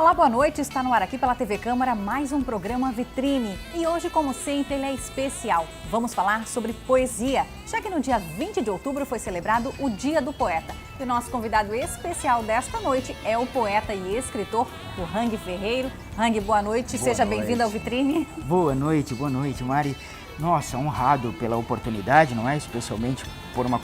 Olá, boa noite. Está no ar aqui pela TV Câmara mais um programa Vitrine. E hoje, como sempre, ele é especial. Vamos falar sobre poesia, já que no dia 20 de outubro foi celebrado o Dia do Poeta. E o nosso convidado especial desta noite é o poeta e escritor, o Hang Ferreiro. Hang, boa noite. Seja bem-vindo ao Vitrine. Boa noite, Mari. Nossa, honrado pela oportunidade, não é? Especialmente por uma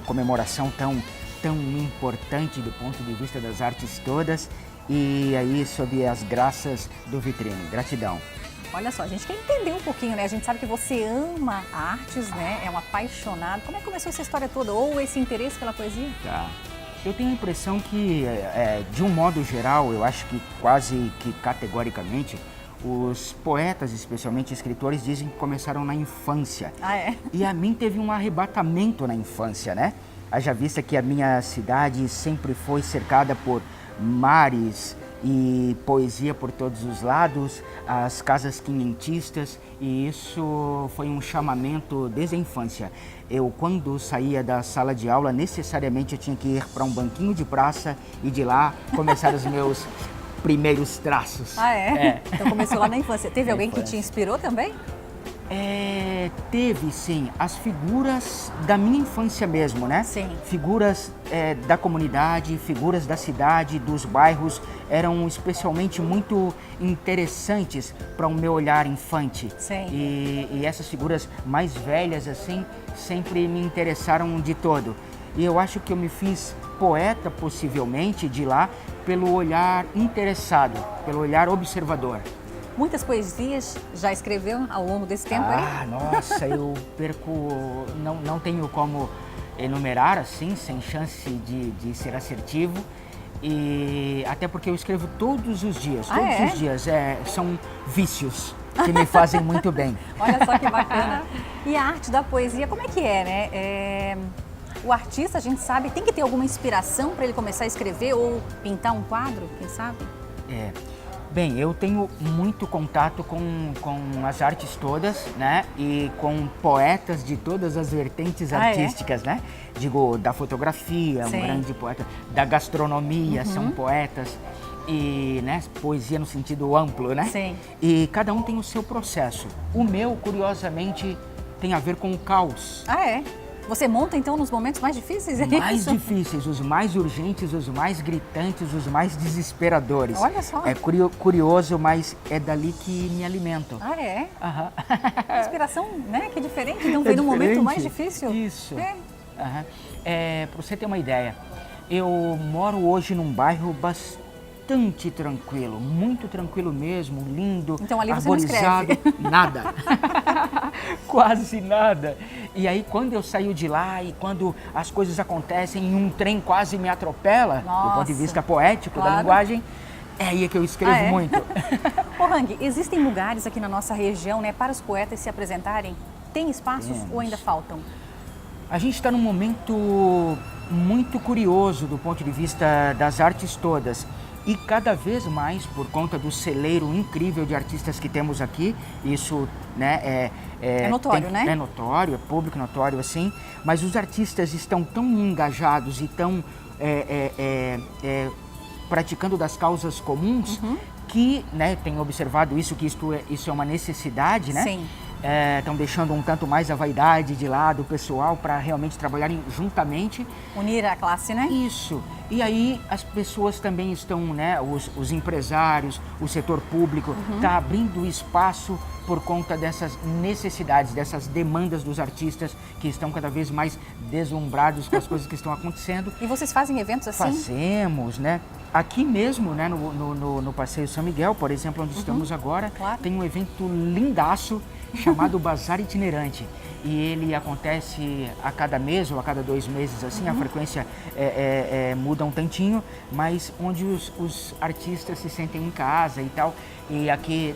comemoração tão importante do ponto de vista das artes todas. E aí, sob as graças do Vitrine. Gratidão. Olha só, a gente quer entender um pouquinho, né? A gente sabe que você ama artes, né? É um apaixonado. Como é que começou essa história toda? Ou esse interesse pela poesia? Tá. Eu tenho a impressão que, de um modo geral, eu acho que quase que categoricamente, os poetas, especialmente escritores, dizem que começaram na infância. Ah, é? E a mim teve um arrebatamento na infância, né? Haja vista que a minha cidade sempre foi cercada por mares e poesia por todos os lados, as casas quinhentistas, e isso foi um chamamento desde a infância. Eu, quando saía da sala de aula, necessariamente eu tinha que ir para um banquinho de praça e de lá começar os meus primeiros traços. Ah, é? Então começou lá na infância. Teve alguém que te inspirou também? Teve sim, as figuras da minha infância mesmo, né? Sim. Figuras da comunidade, figuras da cidade, dos bairros, eram especialmente muito interessantes para o meu olhar infante. Sim. E essas figuras mais velhas, assim, sempre me interessaram de todo. E eu acho que eu me fiz poeta, possivelmente, de lá, pelo olhar interessado, pelo olhar observador. Muitas poesias já escreveu ao longo desse tempo aí? Nossa, eu não tenho como enumerar assim, sem chance de ser assertivo. E até porque eu escrevo todos os dias, os dias. São vícios que me fazem muito bem. Olha só que bacana. E a arte da poesia, como é que é, né? O artista, a gente sabe, tem que ter alguma inspiração para ele começar a escrever ou pintar um quadro, quem sabe? Bem, eu tenho muito contato com as artes todas, né? E com poetas de todas as vertentes artísticas, né? Digo, da fotografia, Sim. um grande poeta, da gastronomia, são poetas. E, né, poesia no sentido amplo, né? Sim. E cada um tem o seu processo. O meu, curiosamente, tem a ver com o caos. Ah, é? Você monta, então, nos momentos mais difíceis? Mais difíceis, os mais urgentes, os mais gritantes, os mais desesperadores. Olha só. É curioso, mas é dali que me alimento. Ah, é? Aham. Inspiração, né? Que diferente. Então, vem no momento mais difícil. Isso. Para você ter uma ideia, eu moro hoje num bairro bastante tranquilo, muito tranquilo mesmo, lindo, então, ali você arborizado, não escreve. nada, quase nada. E aí quando eu saio de lá e quando as coisas acontecem e um trem quase me atropela, do ponto de vista poético da linguagem, é aí que eu escrevo muito. Ô Hang, existem lugares aqui na nossa região, né, para os poetas se apresentarem? Tem espaços ou ainda faltam? A gente está num momento muito curioso do ponto de vista das artes todas. E cada vez mais, por conta do celeiro incrível de artistas que temos aqui, isso, né, é notório, né? É notório, é público notório, assim, mas os artistas estão tão engajados e tão praticando das causas comuns que, né, tenho observado isso, que isso é uma necessidade, né? Sim. Estão deixando um tanto mais a vaidade de lado, o pessoal, para realmente trabalharem juntamente. Unir a classe, né? Isso. E aí as pessoas também estão, né, os empresários, o setor público, está abrindo espaço por conta dessas necessidades, dessas demandas dos artistas que estão cada vez mais deslumbrados com as coisas que estão acontecendo. E vocês fazem eventos assim? Fazemos, né? Aqui mesmo, né, no Passeio São Miguel, por exemplo, onde estamos agora, tem um evento lindaço chamado Bazar Itinerante. E ele acontece a cada mês ou a cada 2 meses, assim, a frequência muda um tantinho, mas onde os artistas se sentem em casa e tal. E aqui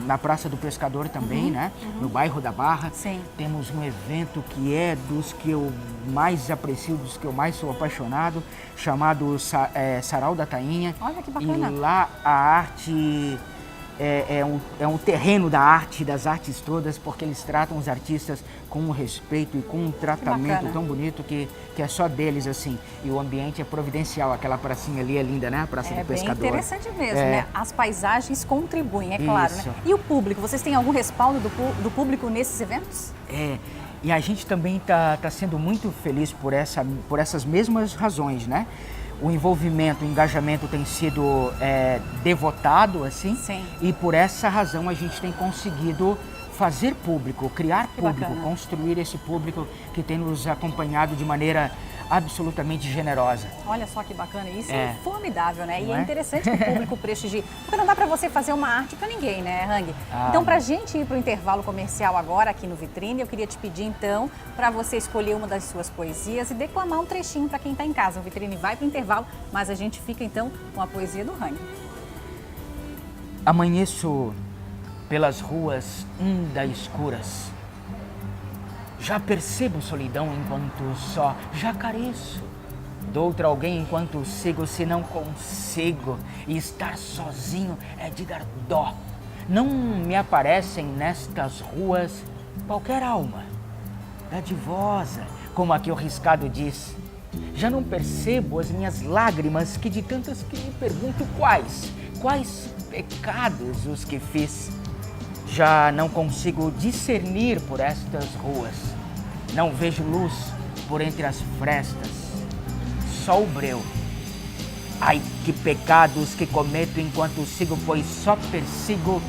na Praça do Pescador também, né? No bairro da Barra, temos um evento que é dos que eu mais aprecio, dos que eu mais sou apaixonado, chamado Sarau da Tainha. Olha que bacana. E lá a arte é um terreno da arte, das artes todas, porque eles tratam os artistas com um respeito e com um tratamento tão bonito que é só deles, assim. E o ambiente é providencial, aquela pracinha ali é linda, né? A Praça do Pescador. É bem interessante mesmo, né? As paisagens contribuem, é claro, né? E o público, vocês têm algum respaldo do público nesses eventos? E a gente também tá sendo muito feliz por essas mesmas razões, né? O envolvimento, o engajamento tem sido devotado, assim. Sim. E por essa razão a gente tem conseguido fazer público, criar público, construir esse público que tem nos acompanhado de maneira absolutamente generosa. Olha só que bacana, isso é formidável, né? Não e é interessante que o público prestigie, porque não dá para você fazer uma arte para ninguém, né, Hang? Então, para a gente ir para o intervalo comercial agora aqui no Vitrine, eu queria te pedir então para você escolher uma das suas poesias e declamar um trechinho para quem está em casa. O Vitrine vai para o intervalo, mas a gente fica então com a poesia do Hang. Amanheço pelas ruas ainda escuras. Já percebo solidão enquanto só, já careço de outro alguém enquanto sigo, se não consigo, e estar sozinho é de dar dó. Não me aparecem nestas ruas qualquer alma, dadivosa, como aqui o riscado diz. Já não percebo as minhas lágrimas, que de tantas que me pergunto quais pecados os que fiz. Já não consigo discernir por estas ruas. Não vejo luz por entre as frestas. Só o breu. Ai, que pecados que cometo enquanto sigo, pois só persigo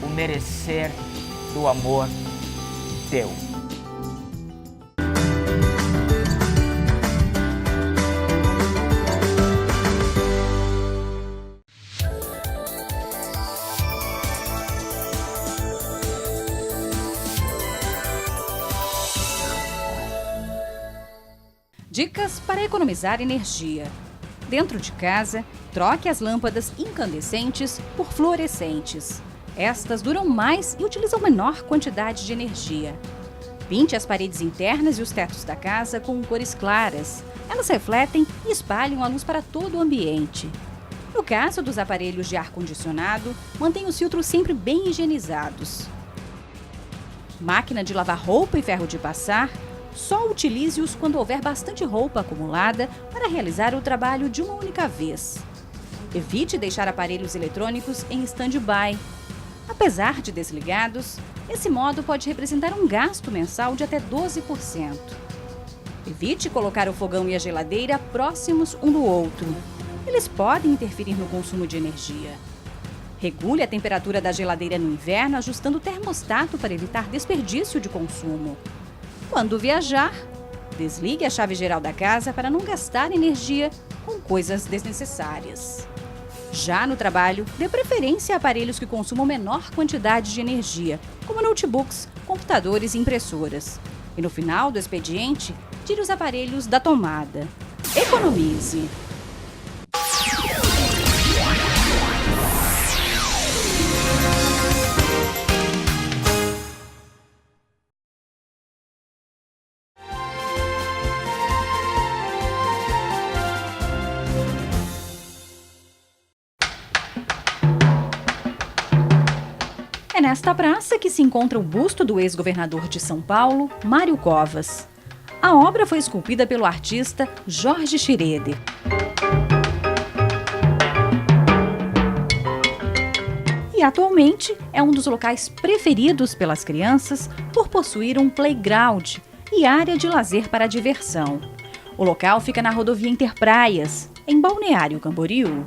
o merecer do amor teu. Dicas para economizar energia. Dentro de casa, troque as lâmpadas incandescentes por fluorescentes. Estas duram mais e utilizam menor quantidade de energia. Pinte as paredes internas e os tetos da casa com cores claras. Elas refletem e espalham a luz para todo o ambiente. No caso dos aparelhos de ar-condicionado, mantenha os filtros sempre bem higienizados. Máquina de lavar roupa e ferro de passar, só utilize-os quando houver bastante roupa acumulada para realizar o trabalho de uma única vez. Evite deixar aparelhos eletrônicos em stand-by. Apesar de desligados, esse modo pode representar um gasto mensal de até 12%. Evite colocar o fogão e a geladeira próximos um do outro. Eles podem interferir no consumo de energia. Regule a temperatura da geladeira no inverno ajustando o termostato para evitar desperdício de consumo. Quando viajar, desligue a chave geral da casa para não gastar energia com coisas desnecessárias. Já no trabalho, dê preferência a aparelhos que consumam menor quantidade de energia, como notebooks, computadores e impressoras. E no final do expediente, tire os aparelhos da tomada. Economize! É nesta praça que se encontra o busto do ex-governador de São Paulo, Mário Covas. A obra foi esculpida pelo artista Jorge Schroeder. E atualmente é um dos locais preferidos pelas crianças por possuir um playground e área de lazer para diversão. O local fica na rodovia Interpraias, em Balneário Camboriú.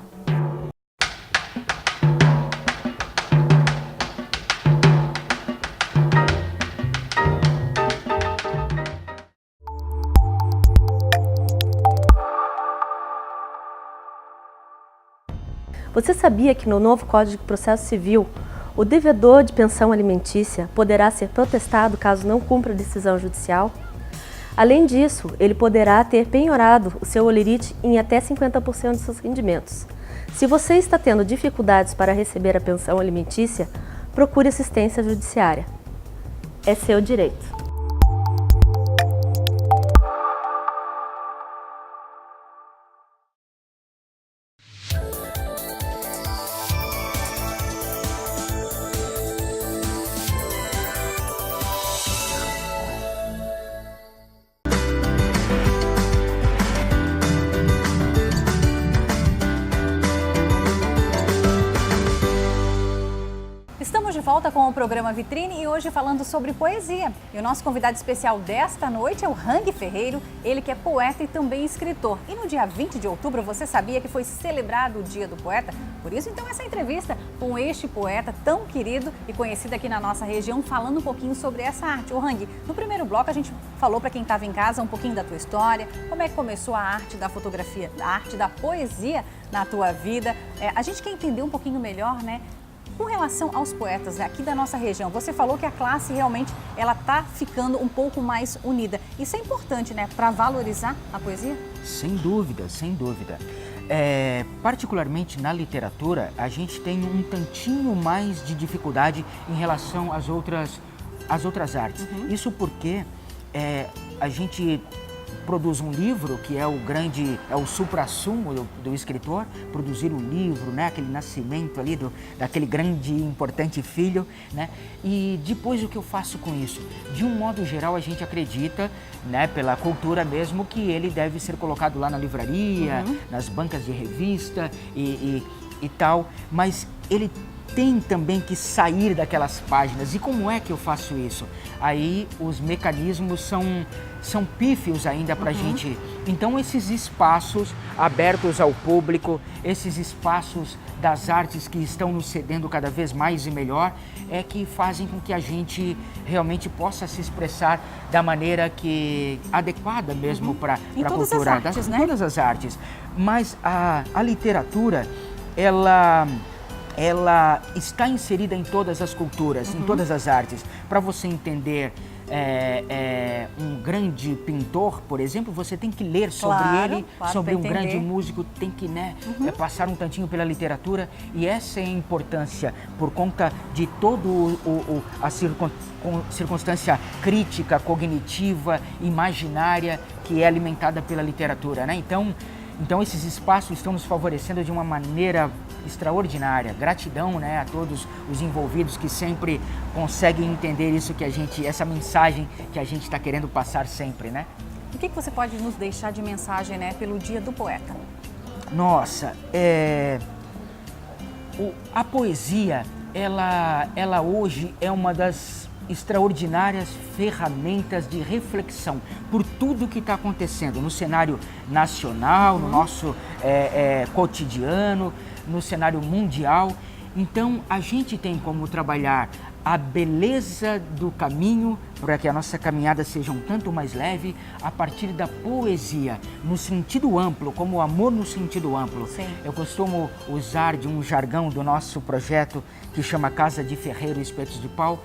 Você sabia que no novo Código de Processo Civil, o devedor de pensão alimentícia poderá ser protestado caso não cumpra a decisão judicial? Além disso, ele poderá ter penhorado o seu holerite em até 50% de seus rendimentos. Se você está tendo dificuldades para receber a pensão alimentícia, procure assistência judiciária. É seu direito. volta com o programa Vitrine e hoje falando sobre poesia. E o nosso convidado especial desta noite é o Hang Ferreiro, ele que é poeta e também escritor. E no dia 20 de outubro, você sabia que foi celebrado o Dia do Poeta? Por isso, então, essa entrevista com este poeta tão querido e conhecido aqui na nossa região, falando um pouquinho sobre essa arte. Ô Hang, no primeiro bloco a gente falou para quem estava em casa um pouquinho da tua história, como é que começou a arte da fotografia, a arte da poesia na tua vida. A gente quer entender um pouquinho melhor, né? Com relação aos poetas aqui da nossa região, você falou que a classe realmente ela está ficando um pouco mais unida. Isso é importante, né, para valorizar a poesia? Sem dúvida, sem dúvida. Particularmente na literatura, a gente tem um tantinho mais de dificuldade em relação às outras artes. Isso porque a gente produz um livro, que é o suprassumo do escritor, produzir um livro, né, aquele nascimento ali daquele grande e importante filho, né, e depois o que eu faço com isso? De um modo geral, a gente acredita, né, pela cultura mesmo, que ele deve ser colocado lá na livraria, nas bancas de revista e tal, mas ele tem também que sair daquelas páginas. E como é que eu faço isso? Aí os mecanismos são pífios ainda para a gente. Então esses espaços abertos ao público, esses espaços das artes que estão nos cedendo cada vez mais e melhor, é que fazem com que a gente realmente possa se expressar da maneira adequada mesmo para a cultura. Em todas as artes. Mas a literatura, ela está inserida em todas as culturas, em todas as artes. Para você entender um grande pintor, por exemplo, você tem que ler sobre ele, sobre um grande músico, tem que passar um tantinho pela literatura. E essa é a importância, por conta de toda a circunstância crítica, cognitiva, imaginária, que é alimentada pela literatura, né? Então esses espaços estão nos favorecendo de uma maneira extraordinária. Gratidão, né, a todos os envolvidos que sempre conseguem entender isso essa mensagem que a gente está querendo passar sempre, né? O que você pode nos deixar de mensagem, né, pelo Dia do Poeta? Nossa, a poesia, ela hoje é uma das extraordinárias ferramentas de reflexão por tudo que está acontecendo no cenário nacional, no nosso cotidiano, no cenário mundial. Então, a gente tem como trabalhar a beleza do caminho para que a nossa caminhada seja um tanto mais leve a partir da poesia, no sentido amplo, como o amor no sentido amplo. Sim. Eu costumo usar de um jargão do nosso projeto que chama Casa de Ferreiro e Espetos de Pau,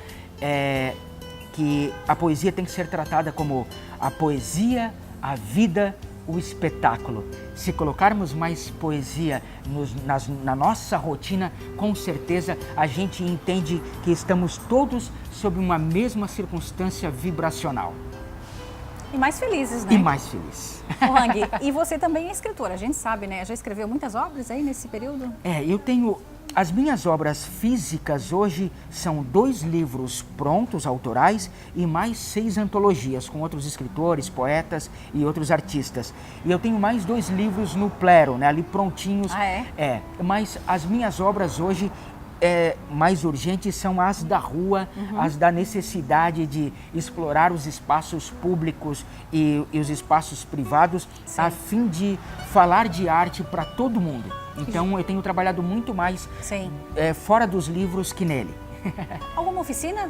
que a poesia tem que ser tratada como a poesia, a vida, o espetáculo. Se colocarmos mais poesia na nossa rotina, com certeza a gente entende que estamos todos sob uma mesma circunstância vibracional. E mais felizes, né? E mais feliz. Hang, e você também é escritora, a gente sabe, né? Já escreveu muitas obras aí nesse período? Eu tenho... As minhas obras físicas hoje são 2 livros prontos, autorais, e mais 6 antologias com outros escritores, poetas e outros artistas. E eu tenho mais 2 livros no Plero, né, ali prontinhos. Ah, é? Mas as minhas obras hoje mais urgentes são as da rua, as da necessidade de explorar os espaços públicos e os espaços privados, a fim de falar de arte para todo mundo. Então eu tenho trabalhado muito mais fora dos livros que nele. Alguma oficina?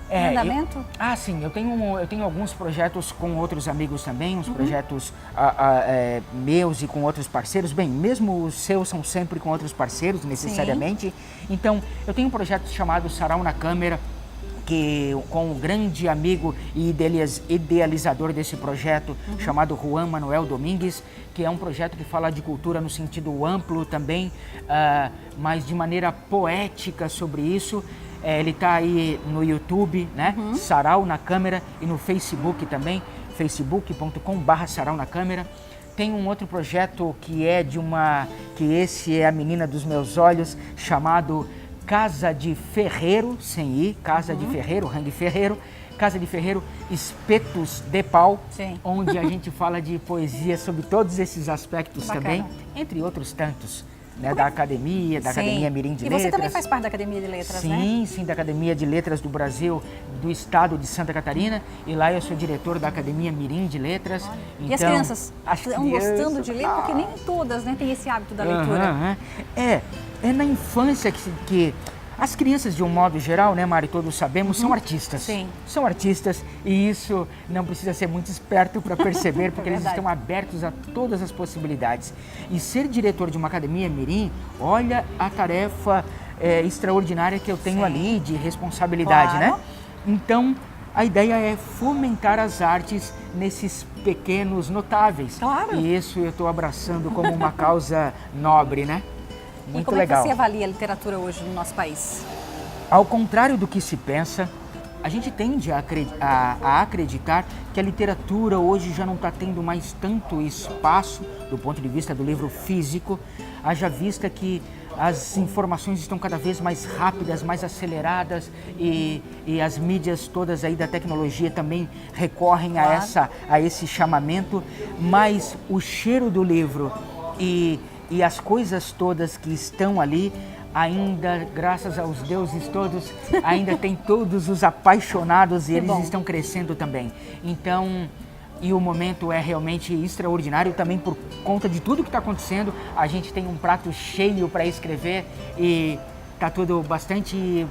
Andamento? Sim, eu tenho alguns projetos com outros amigos também, uns projetos meus e com outros parceiros. Bem, mesmo os seus são sempre com outros parceiros, necessariamente. Então, eu tenho um projeto chamado Sarau na Câmera, com um grande amigo e idealizador desse projeto, chamado Juan Manuel Domingues, que é um projeto que fala de cultura no sentido amplo também, mas de maneira poética sobre isso. Ele está aí no YouTube, né? Sarau na Câmera, e no Facebook também, facebook.com/Sarau na Câmera. Tem um outro projeto que esse é a menina dos meus olhos, chamado Casa de Ferreiro, sem I, Casa de Ferreiro, Hang Ferreiro, Casa de Ferreiro, Espetos de Pau, onde a gente fala de poesia sobre todos esses aspectos também, entre outros tantos. né, da Academia Mirim de Letras. E você também faz parte da Academia de Letras, né? Sim, da Academia de Letras do Brasil, do estado de Santa Catarina. E lá eu sou diretor da Academia Mirim de Letras. Então, e as crianças estão gostando de ler? Porque nem todas, né, têm esse hábito da leitura. É na infância que as crianças, de um modo geral, né, Mari, todos sabemos, são artistas. Sim. São artistas e isso não precisa ser muito esperto para perceber, porque eles estão abertos a todas as possibilidades. E ser diretor de uma academia mirim, olha a tarefa extraordinária que eu tenho ali de responsabilidade, né? Então, a ideia é fomentar as artes nesses pequenos notáveis. Claro. E isso eu estou abraçando como uma causa nobre, né? Muito e como legal. É que você avalia a literatura hoje no nosso país? Ao contrário do que se pensa, a gente tende a acreditar que a literatura hoje já não está tendo mais tanto espaço do ponto de vista do livro físico, haja vista que as informações estão cada vez mais rápidas, mais aceleradas e as mídias todas aí da tecnologia também recorrem a esse chamamento, mas o cheiro do livro e as coisas todas que estão ali, ainda, graças aos deuses todos, ainda tem todos os apaixonados e eles estão crescendo também. Então, e o momento é realmente extraordinário também por conta de tudo que está acontecendo. A gente tem um prato cheio para escrever e está tudo bastante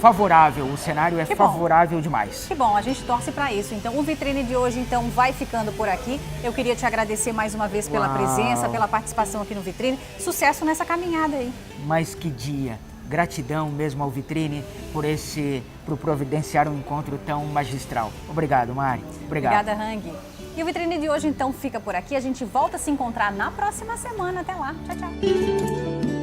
favorável, o cenário é favorável demais. Que bom, a gente torce para isso. Então, o Vitrine de hoje então vai ficando por aqui. Eu queria te agradecer mais uma vez pela presença, pela participação aqui no Vitrine. Sucesso nessa caminhada aí. Mas que dia! Gratidão mesmo ao Vitrine por providenciar um encontro tão magistral. Obrigado, Mari. Obrigado. Obrigada, Hang. E o Vitrine de hoje então fica por aqui. A gente volta a se encontrar na próxima semana. Até lá. Tchau, tchau.